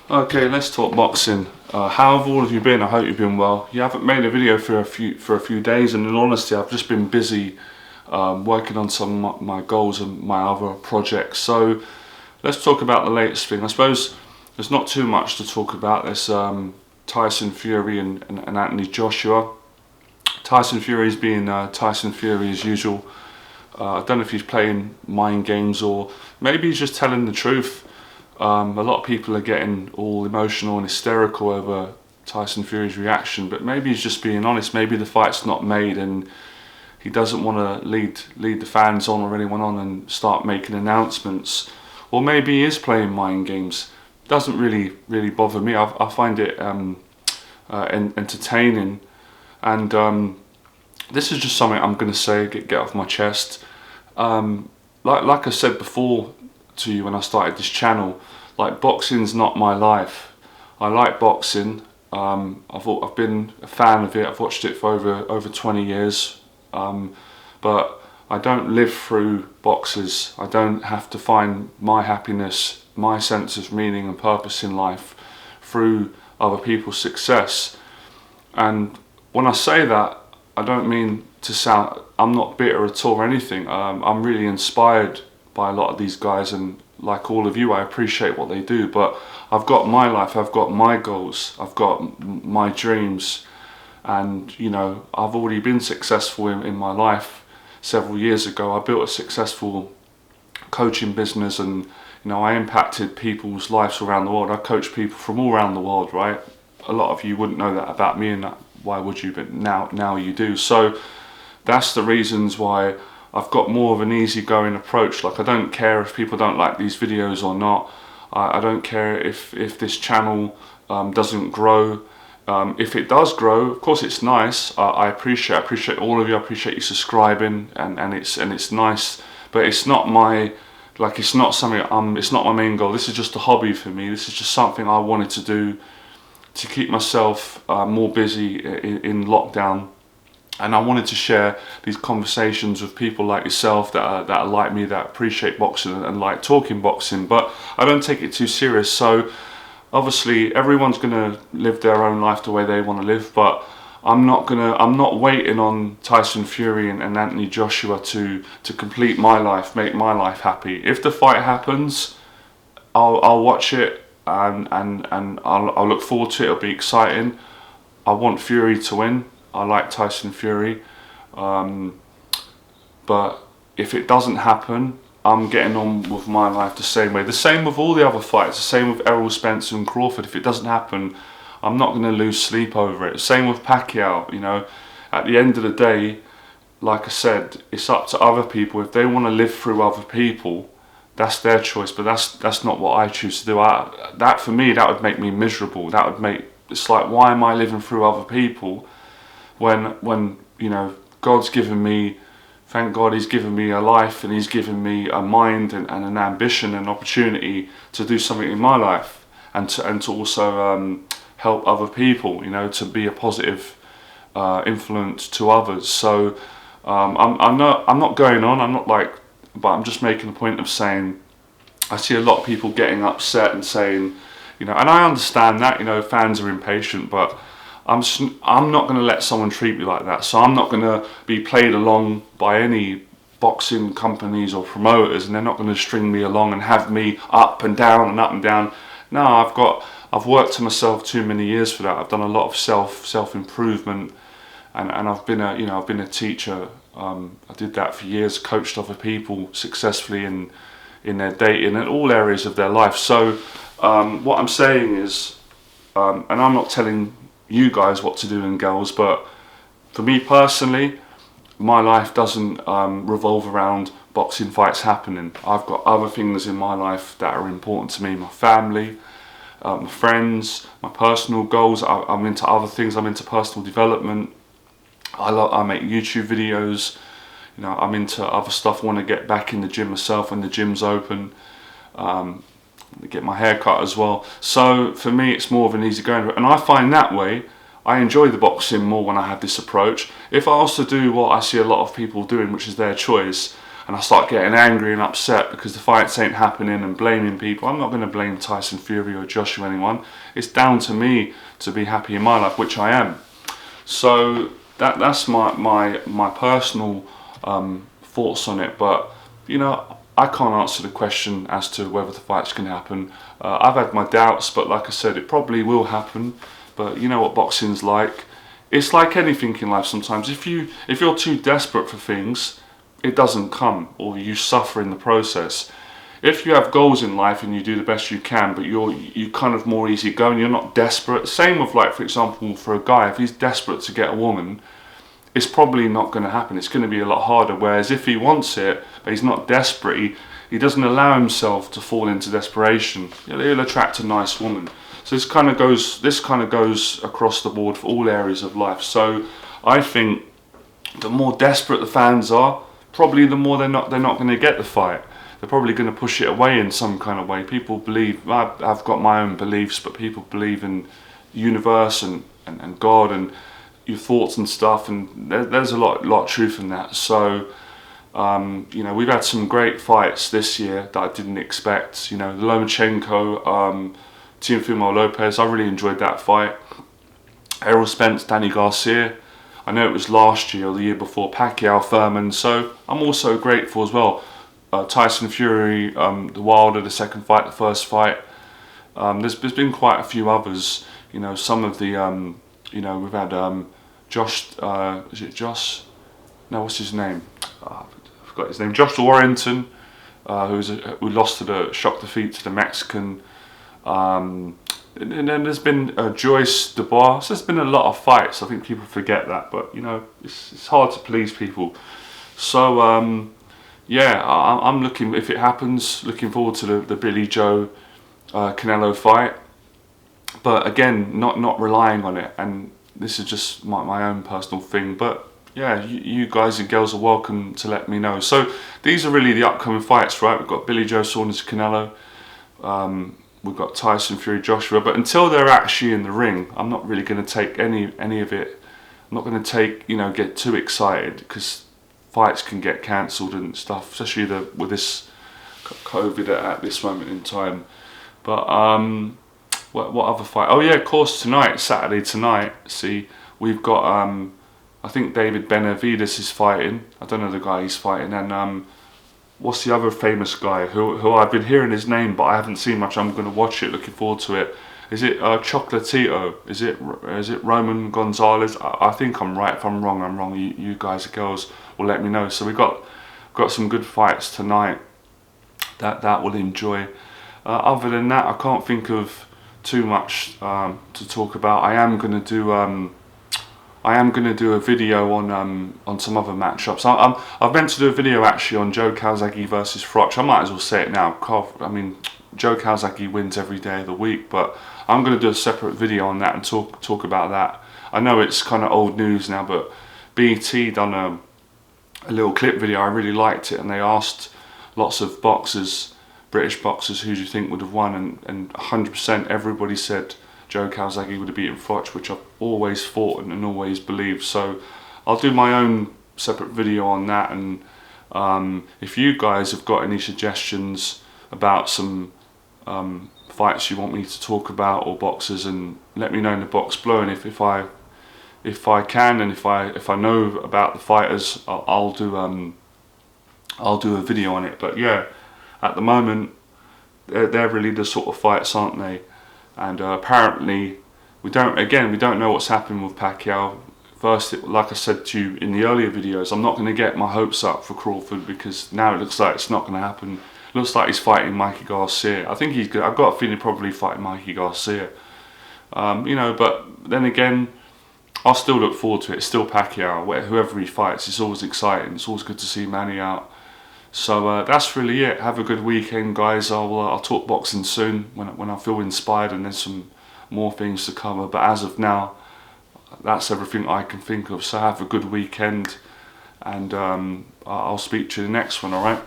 Okay, let's talk boxing. How have all of you been? I hope you've been well. You haven't made a video for a few days, and in honesty, I've just been busy working on some of my goals and my other projects. So let's talk about the latest thing. I suppose there's not too much to talk about. There's Tyson Fury and Anthony Joshua. Tyson Fury's being Tyson Fury as usual. I don't know if he's playing mind games or maybe he's just telling the truth. A lot of people are getting all emotional and hysterical over Tyson Fury's reaction, but maybe he's just being honest. Maybe the fight's not made and he doesn't want to lead the fans on or anyone on and start making announcements. Or maybe he is playing mind games. Doesn't really bother me. I find it entertaining, and this is just something I'm going to say, get off my chest. Like I said before to you when I started this channel, like, boxing's not my life. I like boxing. I've been a fan of it. I've watched it for over 20 years. But I don't live through boxers. I don't have to find my happiness, my sense of meaning and purpose in life through other people's success. And when I say that, I don't mean to sound, I'm not bitter at all or anything. I'm really inspired by a lot of these guys, and like all of you, I appreciate what they do, but I've got my life, I've got my goals, I've got my dreams, and you know, I've already been successful in my life. Several years ago I built a successful coaching business, and you know, I impacted people's lives around the world. I coach people from all around the world, right? A lot of you wouldn't know that about me, and why would you? But now you do. So that's the reasons why I've got more of an easygoing approach. Like, I don't care if people don't like these videos or not. I don't care if this channel doesn't grow. If it does grow, of course it's nice. I appreciate all of you. I appreciate you subscribing, and it's nice. But it's not my, like, it's not something. It's not my main goal. This is just a hobby for me. This is just something I wanted to do to keep myself more busy in lockdown. And I wanted to share these conversations with people like yourself that are like me, that appreciate boxing and like talking boxing, but I don't take it too serious. So obviously everyone's gonna live their own life the way they want to live, but I'm not waiting on Tyson Fury and Anthony Joshua to complete my life, make my life happy. If the fight happens, I'll watch it, and I'll look forward to it. It'll be exciting. I want Fury to win. I like Tyson Fury, but if it doesn't happen, I'm getting on with my life the same way. The same with all the other fights, the same with Errol Spence and Crawford. If it doesn't happen, I'm not going to lose sleep over it. Same with Pacquiao, you know. At the end of the day, like I said, it's up to other people. If they want to live through other people, that's their choice, but that's not what I choose to do. That for me, that would make me miserable. That would make, it's like, why am I living through other people when you know, God's given me, thank God he's given me a life, and he's given me a mind and an ambition and opportunity to do something in my life, and to also help other people, you know, to be a positive influence to others. So I'm not going on, I'm not like, but I'm just making a point of saying, I see a lot of people getting upset and saying, you know, and I understand that, you know, fans are impatient, but I'm not going to let someone treat me like that. So I'm not going to be played along by any boxing companies or promoters, and they're not going to string me along and have me up and down and up and down. No, I've worked to myself too many years for that. I've done a lot of self improvement, and I've been a teacher. I did that for years, coached other people successfully in their dating and all areas of their life. So what I'm saying is, and I'm not telling you guys what to do, and girls, but for me personally, my life doesn't revolve around boxing fights happening. I've got other things in my life that are important to me: my family, my friends, my personal goals. I'm into other things. I'm into personal development. I make YouTube videos. You know, I'm into other stuff. I want to get back in the gym myself when the gym's open. Get my hair cut as well. So for me, it's more of an easy going, and I find that way I enjoy the boxing more when I have this approach. If I also do what I see a lot of people doing, which is their choice, and I start getting angry and upset because the fights ain't happening and blaming people. I'm not going to blame Tyson Fury or Joshua or anyone. It's down to me to be happy in my life, which I am. So that's my personal thoughts on it. But you know, I can't answer the question as to whether the fight's going to happen. I've had my doubts, but like I said, it probably will happen. But you know what boxing's like. It's like anything in life sometimes. If you're too desperate for things, it doesn't come, or you suffer in the process. If you have goals in life and you do the best you can, but you kind of more easygoing, you're not desperate. Same with, like, for example, for a guy, if he's desperate to get a woman, it's probably not going to happen. It's going to be a lot harder. Whereas if he wants it, but he's not desperate, he doesn't allow himself to fall into desperation, he'll attract a nice woman. So this kind of goes across the board for all areas of life. So I think the more desperate the fans are, probably the more they're not going to get the fight. They're probably going to push it away in some kind of way. People believe, I've got my own beliefs, but people believe in the universe and God and your thoughts and stuff, and there's a lot of truth in that. So you know, we've had some great fights this year that I didn't expect. You know, the Lomachenko, Teofimo Lopez, I really enjoyed that fight. Errol Spence, Danny Garcia, I know it was last year or the year before, Pacquiao, Thurman, so I'm also grateful as well. Tyson Fury, the Wilder, the second fight, the first fight. There's been quite a few others. You know, some of the, you know, we've had Josh, is it Josh? No, what's his name? I forgot his name. Joshua Warrington, who lost to the shock defeat to the Mexican. And then there's been Joyce Dubois. So there's been a lot of fights. I think people forget that, but you know, it's hard to please people. So yeah, I'm looking, if it happens, looking forward to the Billy Joe Canelo fight. But again, not relying on it, and this is just my own personal thing. But yeah, you guys and girls are welcome to let me know. So these are really the upcoming fights, right? We've got Billy Joe Saunders Canelo. We've got Tyson Fury Joshua. But until they're actually in the ring, I'm not really going to take any of it. I'm not going to get too excited, because fights can get cancelled and stuff, especially with this COVID at this moment in time. But what other fight? Oh yeah, of course, Saturday tonight. See, we've got I think David Benavidez is fighting. I don't know the guy he's fighting, and what's the other famous guy who I've been hearing his name, but I haven't seen much. I'm going to watch it. Looking forward to it. Is it Chocolatito? Is it Roman Gonzalez? I think I'm right. If I'm wrong, I'm wrong. You guys and girls will let me know. So we got some good fights tonight that we'll enjoy. Other than that, I can't think of too much to talk about. I am going to do a video on some other matchups. I've meant to do a video actually on Joe Calzaghe versus Froch. I might as well say it now. I mean, Joe Calzaghe wins every day of the week, but I'm going to do a separate video on that and talk about that. I know it's kind of old news now, but BT done a little clip video. I really liked it, and they asked lots of boxers, British boxers, who do you think would have won, and 100% everybody said Joe Calzaghe would have beaten Froch, which I've always thought and always believed. So I'll do my own separate video on that, and if you guys have got any suggestions about some fights you want me to talk about, or boxers, and let me know in the box below. And if I can, and if I know about the fighters, I'll do a video on it. But yeah, at the moment they're really the sort of fights, aren't they? And apparently we don't know what's happening with Pacquiao. First, like I said to you in the earlier videos, I'm not going to get my hopes up for Crawford, because now it looks like it's not going to happen. It looks like he's fighting Mikey Garcia. I think he's good. I've got a feeling he'll probably fighting Mikey Garcia. You know, but then again, I'll still look forward to it. It's still Pacquiao. Whoever he fights, it's always exciting. It's always good to see Manny out. So that's really it. Have a good weekend, guys. I'll talk boxing soon when I feel inspired, and there's some more things to cover. But as of now, that's everything I can think of. So have a good weekend, and I'll speak to you in the next one. All right.